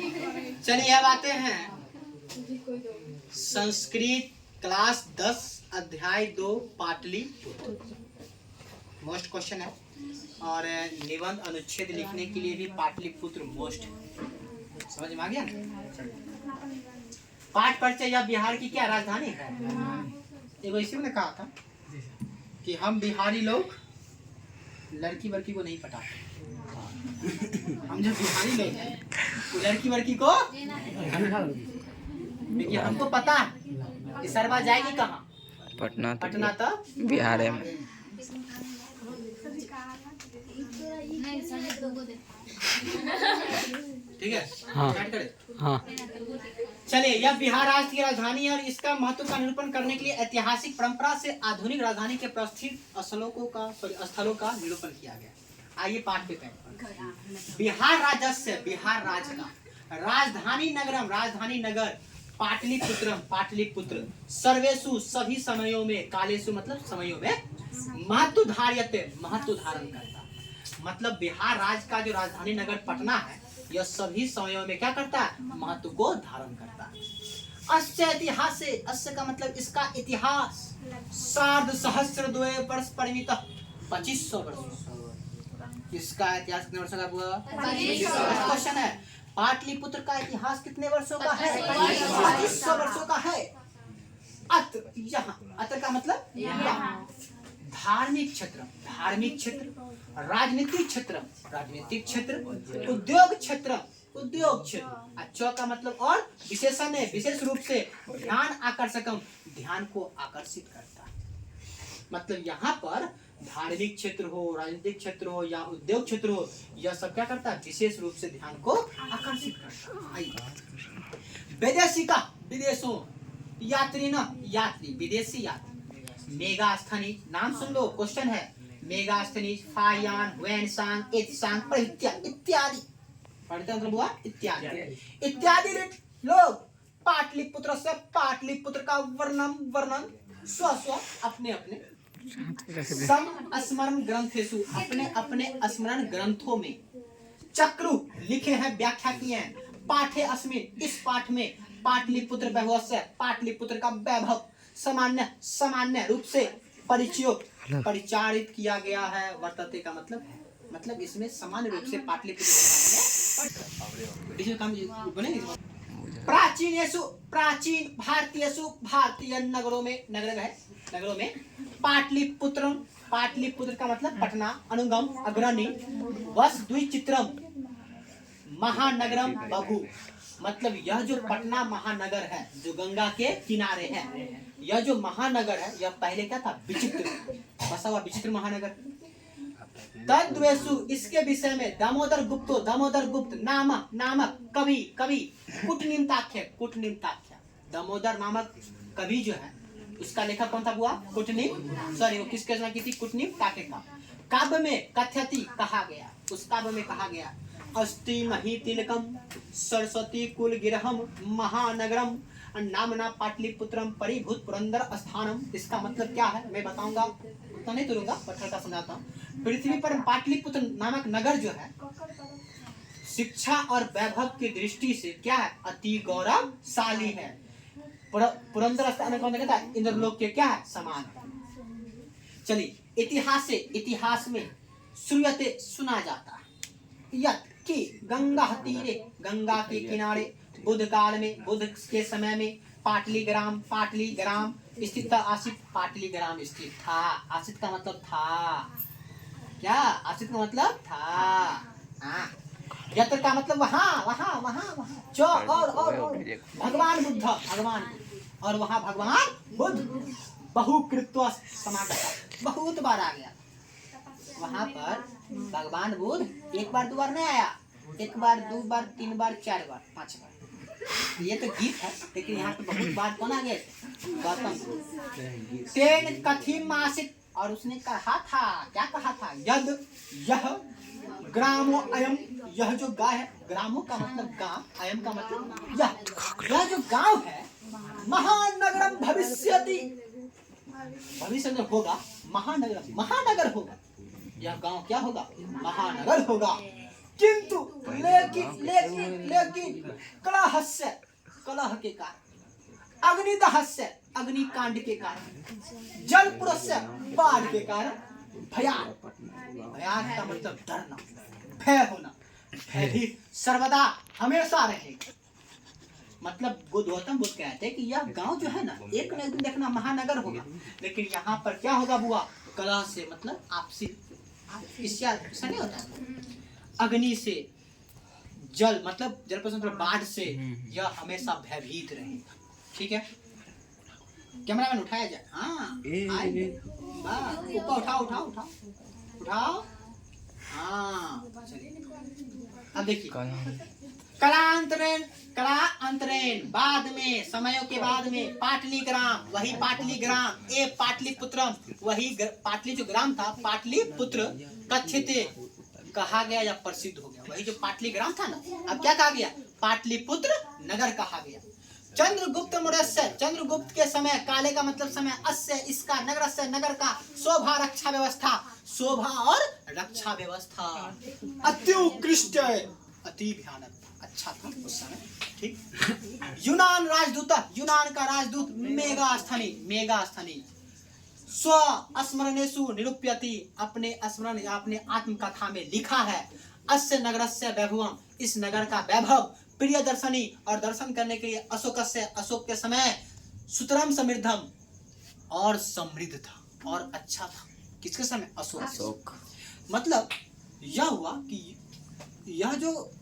चलिए अब आते हैं संस्कृत क्लास 10 अध्याय 2 पाटलिपुत्र। मोस्ट क्वेश्चन है और निबंध अनुच्छेद लिखने के लिए भी पाटलिपुत्र मोस्ट है। समझ में आ गया ना? पाठ परिचय यह बिहार की क्या राजधानी है? एगो इसी ने कहा था कि हम बिहारी लोग लड़की वड़की को नहीं पटाते। हम जो बिहारी लोग हैं वो लड़की वड़की को, क्योंकि हमको पता है कि सरवा जाएगी कहाँ? पटना। पटना तो बिहार है। ठीक है। हाँ। हाँ। चलिए, यह बिहार राज्य की राजधानी है और इसका महत्व का निरूपण करने के लिए ऐतिहासिक परंपरा से आधुनिक राजधानी के प्रतिष्ठित स्थलों का निरूपण किया गया। आइए पाठ पे बिहार राज्य, बिहार राज्य का राजधानी नगर पाटलिपुत्रम, पाटलिपुत्र सर्वेशु सभी समयों में, कालेशु मतलब समयों में, महत्व धारण करता। मतलब बिहार राज्य का जो राजधानी नगर पटना है यह सभी समयों में क्या करता है? महत्व को धारण करता है। अस्य इतिहास से, अस्य का मतलब इसका इतिहास, सार्ध सहस्र द्वय वर्ष परिमित 2500 वर्ष। इसका इतिहास कितने वर्षों का हुआ? 2500। क्वेश्चन है पाटलिपुत्र का इतिहास कितने वर्षों का है? 2500 वर्षों का है। अत्र का मतलब यहाँ। धार्मिक क्षेत्र, राजनीतिक क्षेत्र, उद्योग क्षेत्र, अच्छा का मतलब और विशेषण है, विशेष रूप से ध्यान आकर्षकम, ध्यान को आकर्षित करता है। मतलब यहाँ पर धार्मिक क्षेत्र हो, राजनीतिक क्षेत्र हो या उद्योग क्षेत्र हो, यह सब क्या करता है? विशेष रूप से ध्यान को आकर्षित करता है। विदेशी का विदेशों, यात्री विदेशी यात्री, मेगास्थनी, नाम सुन लो, क्वेश्चन है। मेगास्थनी, फायान, वैनसांग, इत्सांग, इत्यादि पढ़ते मतलब हुआ इत्यादि लोग पाटलिपुत्र से, पाटलिपुत्र का वर्णन स्व अपने स्मरण ग्रंथेषु, अपने स्मरण ग्रंथों में चक्रु लिखे हैं, व्याख्या किए हैं। पाठे अस्मिन्, इस पाठ में पाटलिपुत्र वैभव से, पाटलिपुत्र का वैभव सामान्य रूप से परिचारित किया गया है। वर्तते का मतलब इसमें सामान्य रूप से पाटलिपुत्र प्राचीन भारतीय नगरों में पाटलिपुत्र का मतलब पटना, अनुगम अग्रणी, वस द्विचित्रम महानगरम बभू। मतलब यह जो पटना महानगर है जो गंगा के किनारे है, यह जो महानगर है यह पहले क्या था? विचित्र, बसा हुआ विचित्र महानगर। तद्वेषु, इसके विषय में दामोदर गुप्त नामक कवि कुटनिम्ताख्य, दामोदर नामक कवि जो है उसका लेखक कौन था? हुआ वो किसके रचना की थी? कुटनिम्ताख्य का काव्य में कथ्यति कहा गया, उस काव्य में कहा गया अस्ति महितिलकम सरस्वती कुल गिरहम महानगरम नामना पाटलिपुत्रम परिभूत पुरंदर स्थानम। इसका मतलब क्या है मैं बताऊंगा, उतना नहीं तुरूंगा, पत्थर का समझाता हूँ। पृथ्वी पर पाटलिपुत्र नामक नगर जो है शिक्षा और वैभव की दृष्टि से क्या है? अति गौरवशाली है। पुरंदर स्थान कौन कहता है? इंद्रलोक के क्या है? समान है। चलिए इतिहास में श्रूयते सुना जाता है यत कि गंगा तीरे, गंगा के किनारे बुद्ध काल में, बुद्ध के समय में पाटलीग्राम स्थित था। आसित पाटलीग्राम स्थित था। आसित का मतलब था क्या? आसित का मतलब था। यत्र का मतलब वहाँ जो और भगवान बुद्ध और वहाँ भगवान बुद्ध बहुकृत्व समागत, बहुत बार आ गया वहाँ पर भगवान बुद्ध। एक बार 2 बार नहीं आया, 1 बार 2 बार 3 बार 4 बार 5 बार। ये तो गीत है, लेकिन यहाँ पे बहुत बार कौन आ गए? गौतम तेन कथिम आसित, और उसने कहा था, क्या कहा था? यह ग्रामो अयम, यह जो गाँव है, ग्रामों का मतलब गाँव, अयम का मतलब यह जो गाँव है, महानगरम भविष्यति, भविष्य में होगा महानगर होगा। यह गांव क्या होगा? महानगर होगा। किंतु लेकिन कलहस्य कलह के कारण, अग्निदहस्य अग्निकांड के कारण, जल पुरस्य बाढ़ के कारण, भयान का मतलब डरना, भय होना, भयभीत सर्वदा हमेशा रहेगा। मतलब गौतम बुद्ध कहते हैं कि यह गांव जो है ना, एक न एक दिन देखना महानगर होगा, लेकिन यहाँ पर क्या होगा बुआ? कलह से मतलब आपसी ईर्ष्या नहीं होता है। अग्नि से, जल मतलब जल पर बाढ़ से यह हमेशा भयभीत रहेगा। ठीक है, कैमरामैन उठाया जाए। हाँ ऊपर उठाओ उठाओ उठाओ उठाओ। हाँ चलिए, अब देखिए कलांतरेण बाद में, समयों के बाद में, पाटलीग्राम, वही पाटलीग्राम, ए पाटलिपुत्रम, वही पाटली जो ग्राम था, पाटलिपुत्र कथिते कहा गया या प्रसिद्ध हो गया। वही जो पाटलीग्राम था ना, अब क्या कहा गया? पाटलिपुत्र नगर कहा गया। चंद्रगुप्त मौर्य, चंद्रगुप्त के समय, काले का मतलब समय, अस्य इसका, नगर से नगर का, शोभा रक्षा व्यवस्था, शोभा और रक्षा व्यवस्था अति उत्कृष्ट, अति भयानक, अच्छा था उस समय। ठीक। यूनान राजदूत, यूनान का राजदूत मेगास्थनी स्व स्मरणेषु निरूप्यति, अपने स्मरण या अपने आत्मकथा में लिखा है, अस्य नगरस्य वैभवम, इस नगर का वैभव, प्रिय दर्शनी, और दर्शन करने के लिए अशोकस्य, अशोक के समय, सुतरम समृद्धम, और समृद्ध था और अच्छा था। किसके समय? अशोक। मतलब यह हुआ कि यह जो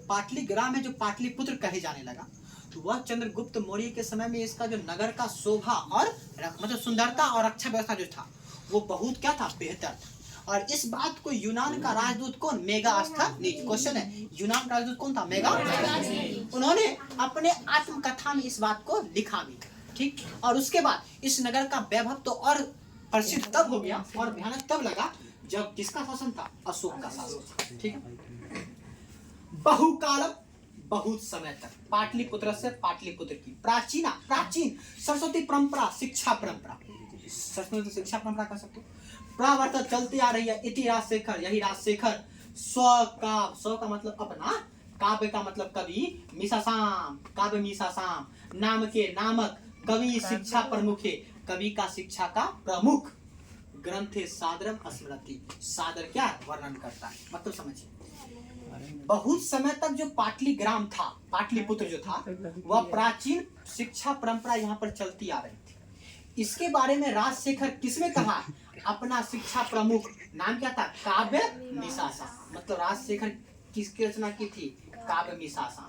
पाटली ग्राम है, जो पाटलिपुत्र कहे जाने लगा, तो वह चंद्रगुप्त मौर्य के समय में इसका जो नगर का शोभा और मतलब सुंदरता और रक्षा व्यवस्था जो था, वो बहुत क्या था? बेहतर था। और इस बात को यूनान का राजदूत कौन? मेगास्थनी। क्वेश्चन है, यूनान का राजदूत कौन था? मेगास्थनी। उन्होंने अपने आत्मकथा में इस बात को लिखा भी। ठीक। और उसके बाद इस नगर का वैभव तो और प्रसिद्ध तब हो गया और भयानक तब लगा जब किसका शासन था? अशोक का शासन था। ठीक है। बहुकाल, बहुत समय तक, पाटलिपुत्र से पाटलिपुत्र की प्राचीन सरस्वती परंपरा, शिक्षा परंपरा, सरस्वती शिक्षा परंपरा कह सकते हो, प्रावर्तक चलती आ रही है। इति राजशेखर, यही राजशेखर, स्व का मतलब अपना, काव्य का मतलब कवि, मीसासाम, काव्य मीसासाम, नाम के नामक, कवि शिक्षा प्रमुखे, कवि का शिक्षा का प्रमुख, ग्रंथे सादरम स्मृति, सादर क्या? वर्णन करता है। मतलब समझिए, बहुत समय तक जो पाटली ग्राम था, पाटलिपुत्र जो था, वह प्राचीन शिक्षा परंपरा यहाँ पर चलती आ रही थी। इसके बारे में राजशेखर किसने कहा? अपना शिक्षा प्रमुख, नाम क्या था? काव्य मीसासा। मतलब राजशेखर किसकी रचना की थी? काव्य मीसासा।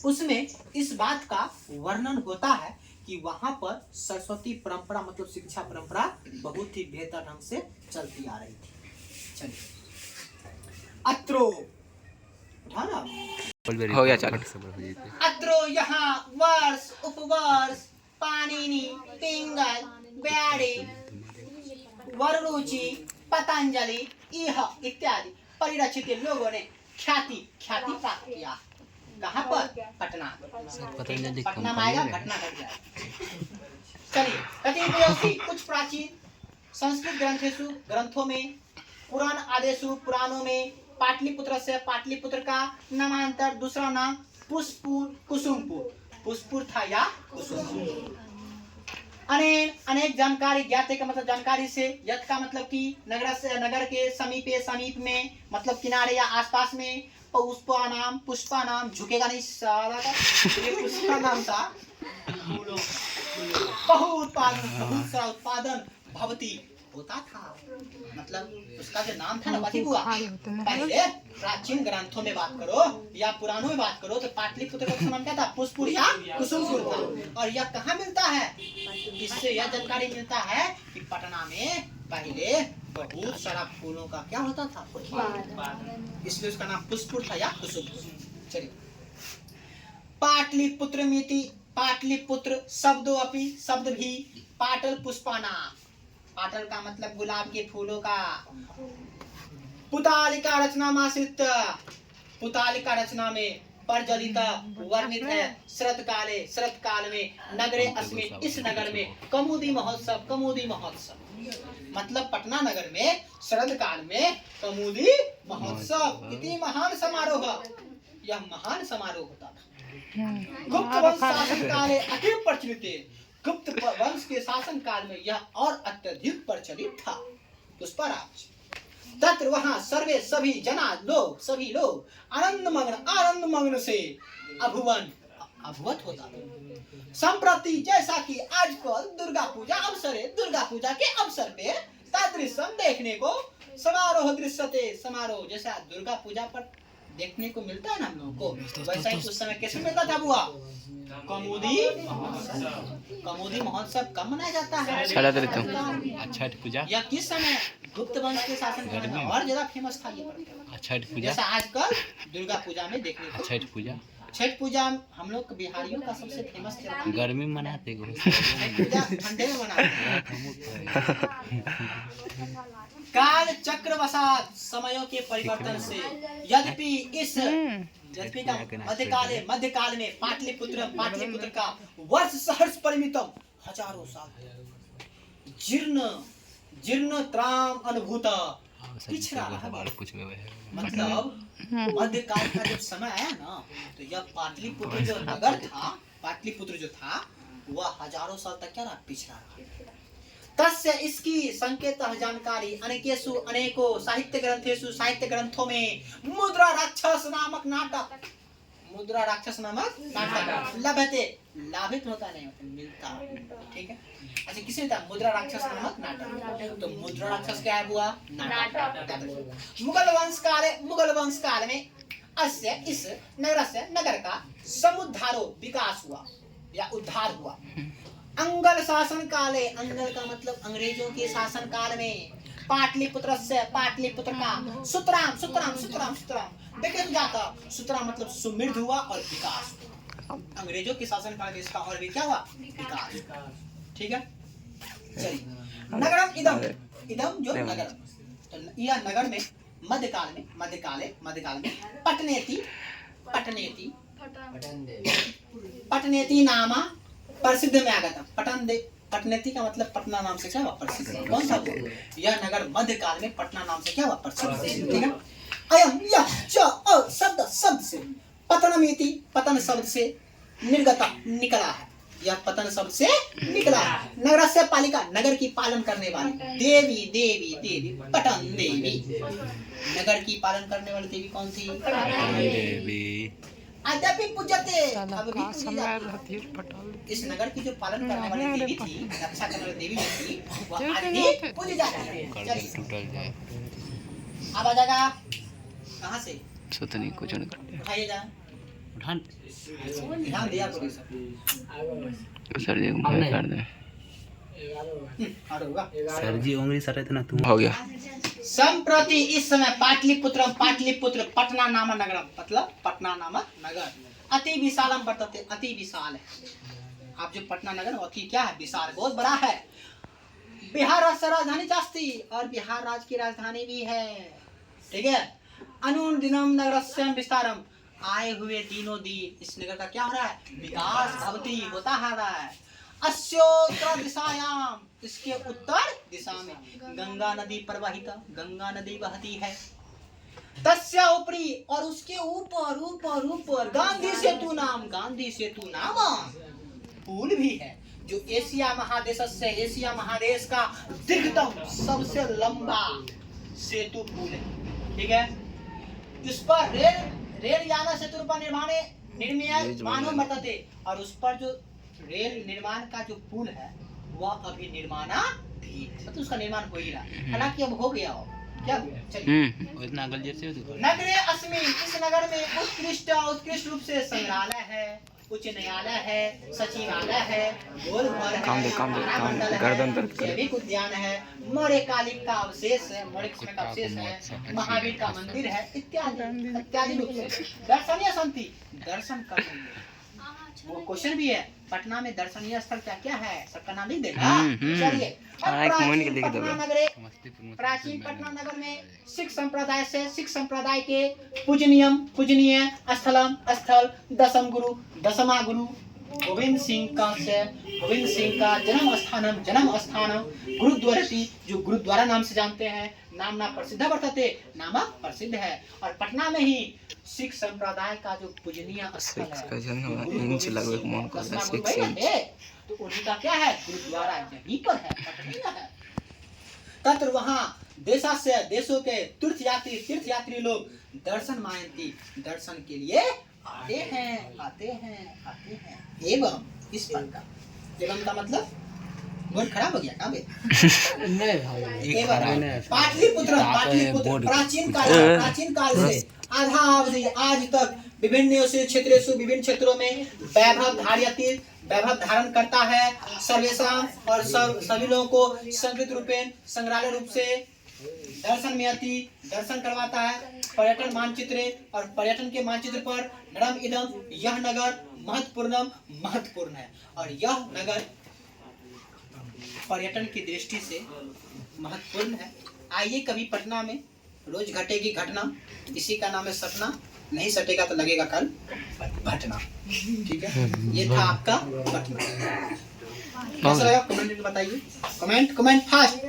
उसमें इस बात का वर्णन होता है कि वहां पर सरस्वती परंपरा मतलब शिक्षा परंपरा बहुत ही बेहतर ढंग से चलती आ रही थी। चलिए, अत्रो हो गया, चलो। अत्रो यहाँ वर्ष, उपवर्ष, पाणिनि, पिंगल, व्यारी, वररुचि, पतंजलि, इह इत्यादि परिरक्षित लोगों ने ख्याति प्राप्त किया। कहाँ पर? पटना। पटना में आएगा, घटना घट जाएगा। चलिए, कतिपयोसी, कुछ प्राचीन संस्कृत ग्रंथों में, पुराण आदेशु, पुराणों में, पाटलिपुत्र से, पाटलिपुत्र का नामांतर, दूसरा नाम पुष्पुर, कुसुमपुर, पुष्पुर था या कुसुमपुर। अनेक जानकारी, ज्ञाते का मतलब जानकारी से, यथ का मतलब कि नगर के समीप में, मतलब किनारे या आसपास में, पुष्पा नाम झुकेगा नहीं साला का, ये पुष्पा नाम था। बहुत सारा उत्पादन भवती होता था। मतलब उसका जो नाम था ना, बाकी हुआ। पहले प्राचीन ग्रंथों में बात करो या पुराणों में बात करो तो पाटलिपुत्र का नाम क्या था? पुष्पुर या कुसुमपुर था। और यह कहाँ मिलता है? इससे यह जानकारी मिलता है कि पटना में पहले बहुत सारा फूलों का क्या होता था? उत्पादन। इसलिए उसका नाम पुष्पुर था या कुसुमपुर। चलिए, पाटलिपुत्र मिति, पाटलिपुत्र शब्दों अपि, शब्द भी, पाटल पुष्पाना, पाटल का मतलब गुलाब के फूलों का, पुतालिका रचना मासित, पुतालिका रचना में प्रज्वलित वर्णित है। शरत काल में नगरे अस्मिन, इस नगर में कमुदी महोत्सव मतलब पटना नगर में शरद काल में कमुदी महोत्सव, कितनी महान समारोह, यह महान समारोह होता था। गुप्त वंश शासन काल अति प्रचलित, गुप्त वंश के शासन काल में यह और अत्यधिक प्रचलित था। पुष्पराज तत्र वहां सर्वे सभी सभी लोग आनंद मग्न से अभवत होता था। संप्रति जैसा कि आजकल दुर्गा पूजा के अवसर पे तादृशम देखने को समारोह दृश्यते, समारोह जैसा दुर्गा पूजा पर देखने को मिलता है ना हम लोगों को, वैसा ही उस समय कैसे मिलता था बुआ? कमुदी महोत्सव कब मनाया जाता है? छठ पूजा। या किस समय? गुप्त वंश के शासन काल में और ज्यादा फेमस था ये छठ पूजा, जैसा आजकल दुर्गा पूजा में देखने को। छठ पूजा हम लोग बिहारियों का सबसे फेमस त्योहार, गर्मी में मनाते हैं, छठ पूजा ठंडे में मनाते हैं। काल चक्र वसात समयों के परिवर्तन से यद्यपि का मध्यकाल में पाटलिपुत्र का वर्ष सहस्र परिमितम हजारों साल जीर्ण त्राम अनुभूत पिछड़ा रहा। मतलब मध्यकाल का जब समय आया ना, तो यह पाटलिपुत्र जो नगर था, पाटलिपुत्र जो था वह हजारों साल तक क्या रहा? पिछड़ा रहा। तस्य इसकी संकेत जानकारी अनेकों साहित्य ग्रंथों में मुद्रा राक्षस नामक नाटक लाभित होता नहीं, मिलता। ठीक है, अच्छा किसे मिलता? मुद्रा राक्षस नामक नाटक। तो मुद्रा राक्षस क्या है हुआ? नाटक। मुगल वंश काल में इस नगर का समुद्धारो विकास हुआ या उद्धार हुआ। अंगल शासन काले, अंगल का मतलब अंग्रेजों के शासन काल में पाटलिपुत्र का सुतराम देखिए जाता। सुतराम मतलब समृद्ध हुआ और विकास। अंग्रेजों के शासन काल में इसका और भी क्या हुआ? विकास। ठीक है, चलिए नगरम इदम जो नगर, तो यह नगर में मध्यकाल में पटनेती नामा प्रसिद्ध में आगता। पटनेती का मतलब पटना नाम से क्या हुआ? प्रसिद्ध। कौन सा? यह नगर मध्यकाल में पटना नाम से क्या हुआ? प्रसिद्ध। ठीक है, अयम यह शब्द से पतन शब्द से निर्गता निकला है। यह पतन शब्द से निकला है। नगर से पालिका, नगर की पालन करने वाली देवी पटन देवी। नगर की पालन करने वाली देवी कौन थी? देवी। अद्यापि पूजते, अब भी पूजी जाती है। इस नगर की जो पालन करने वाली देवी थी, रक्षा करने वाली देवी थी, वह आज भी पूजी जाती है। चलिए अब आ जाएगा कहाँ से? सुतनी को चढ़ कर उठाइएगा, ध्यान दिया करो सर जी कर दे। सर जी उंगली सर इतना तुम हो गया। संप्रति इस समय पाटलिपुत्र पटना नामक नगर, मतलब पटना नामक नगर अति विशालम वर्तते, अति विशाल है। आप जो पटना नगर अति क्या है? विशाल, बहुत बड़ा है। बिहार राज्य राजधानी चास्ती, और बिहार राज्य की राजधानी भी है। ठीक है, अनुदिनम नगरस्यम विस्तारम, आए हुए दिनों दिन इस नगर का क्या हो रहा है? विकास भवती, होता है रहा है। अस्योत्तर दिशायाम, इसके उत्तर दिशा में गंगा नदी प्रवाहित, गंगा नदी बहती है। तस्या ऊपरी, और उसके ऊपर गांधी सेतु नाम पुल भी है, जो एशिया महादेश का दीर्घतम सबसे लंबा सेतु पुल है। ठीक है, इस पर रेल याना सेतु पर निर्माण वर्तते, और उस पर जो रेल निर्माण का जो पुल है वह अभी निर्माणाधीन, मतलब उसका निर्माण हो ही रहा, हालांकि अब हो गया हो। क्या चलिए इतना नगरे अस्मिन, इस नगर में उत्कृष्ट रूप से संग्रहालय है, उच्च न्यायालय है, सचिवालय है, गोलघर है, गर्दन जैविक उद्यान है, मौर्यकालिक का अवशेष है, महावीर का मंदिर है, इत्यादि रूप से दर्शनीय संति दर्शन करने वो क्वेश्चन भी है, पटना में दर्शनीय स्थल क्या क्या है, सबका नाम लिख देगा। हम्म। चलिए, हाँ, एक मोहन के लिख दो। प्राचीन पटना नगर में सिख संप्रदाय के पूजनीय स्थल दसम गुरु दसमा गुरु गोविंद सिंह का जन्म स्थान गुरुद्वारती, जो गुरुद्वारा नाम से जानते हैं, नामना प्रसिद्ध वर्तते, नामक प्रसिद्ध है। और पटना में ही सिख संप्रदाय का जो पूजनीय स्थल है, तो उनका क्या है, गुरुद्वारा यहीं पर है, पटना है। तत्र वहाँ देशों के तीर्थयात्री लोग दर्शन के लिए आते हैं। एवं इस प्रकार, एवं का मतलब बहुत खराब हो गया काम है। पाटलिपुत्र प्राचीन काल से आज तक विभिन्न क्षेत्रों में वैभव धारण करता है। सर्वेशम और सभी लोगों को संग्रहालय रूप से दर्शन करवाता है। पर्यटन के मानचित्र पर नरम इदम, यह नगर महत्वपूर्ण है। और यह नगर पर्यटन की दृष्टि से महत्वपूर्ण है। आइए कभी पटना में रोज घटेगी घटना, इसी का नाम है सटना, नहीं सटेगा तो लगेगा कल घटना। ठीक है, ये था आपका पटना। कैसा लगा कमेंट में बताइए, कमेंट फास्ट।